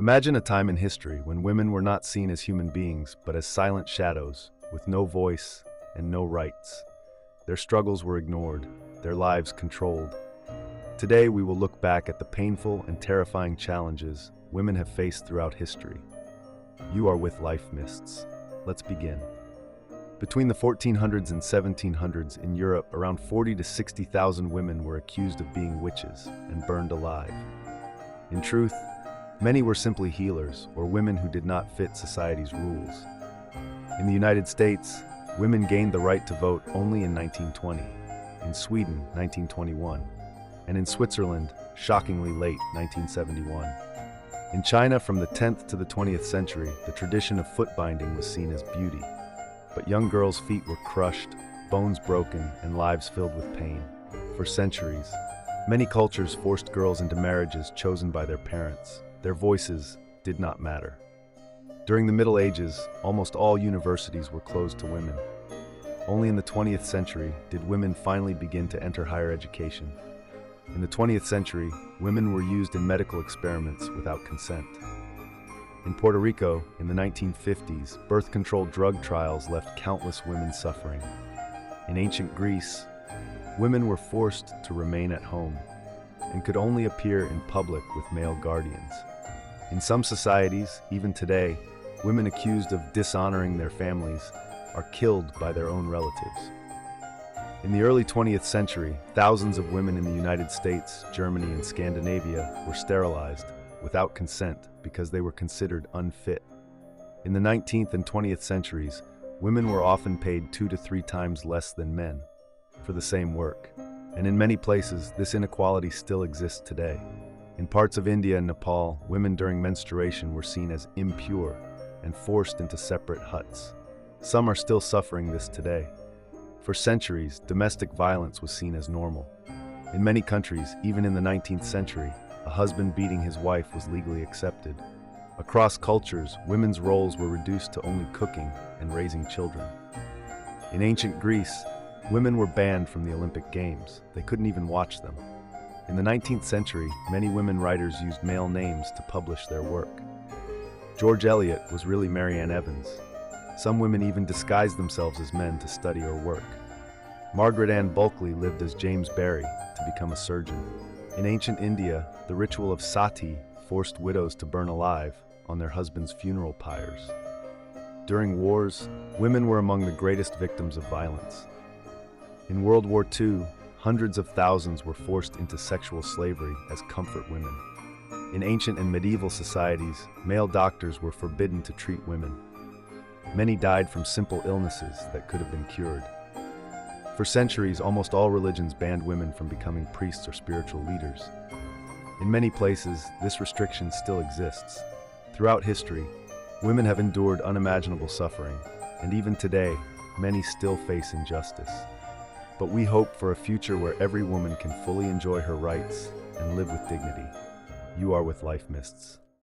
Imagine a time in history when women were not seen as human beings, but as silent shadows, with no voice and no rights. Their struggles were ignored, their lives controlled. Today, we will look back at the painful and terrifying challenges women have faced throughout history. You are with Life Mists. Let's begin. Between the 1400s and 1700s in Europe, around 40 to 60,000 women were accused of being witches and burned alive. In truth, many were simply healers or women who did not fit society's rules. In the United States, women gained the right to vote only in 1920, in Sweden, 1921, and in Switzerland, shockingly late, 1971. In China, from the 10th to the 20th century, the tradition of foot binding was seen as beauty. But young girls' feet were crushed, bones broken, and lives filled with pain. For centuries, many cultures forced girls into marriages chosen by their parents. Their voices did not matter. During the Middle Ages, almost all universities were closed to women. Only in the 20th century did women finally begin to enter higher education. In the 20th century, women were used in medical experiments without consent. In Puerto Rico, in the 1950s, birth control drug trials left countless women suffering. In ancient Greece, women were forced to remain at home and could only appear in public with male guardians. In some societies, even today, women accused of dishonoring their families are killed by their own relatives. In the early 20th century, thousands of women in the United States, Germany, and Scandinavia were sterilized without consent because they were considered unfit. In the 19th and 20th centuries, women were often paid 2 to 3 times less than men for the same work. And in many places, this inequality still exists today. In parts of India and Nepal, women during menstruation were seen as impure and forced into separate huts. Some are still suffering this today. For centuries, domestic violence was seen as normal. In many countries, even in the 19th century, a husband beating his wife was legally accepted. Across cultures, women's roles were reduced to only cooking and raising children. In ancient Greece, women were banned from the Olympic Games. They couldn't even watch them. In the 19th century, many women writers used male names to publish their work. George Eliot was really Mary Ann Evans. Some women even disguised themselves as men to study or work. Margaret Ann Bulkeley lived as James Barry to become a surgeon. In ancient India, the ritual of sati forced widows to burn alive on their husbands' funeral pyres. During wars, women were among the greatest victims of violence. In World War II, hundreds of thousands were forced into sexual slavery as comfort women. In ancient and medieval societies, male doctors were forbidden to treat women. Many died from simple illnesses that could have been cured. For centuries, almost all religions banned women from becoming priests or spiritual leaders. In many places, this restriction still exists. Throughout history, women have endured unimaginable suffering, and even today, many still face injustice. But we hope for a future where every woman can fully enjoy her rights and live with dignity. You are with Life Mists.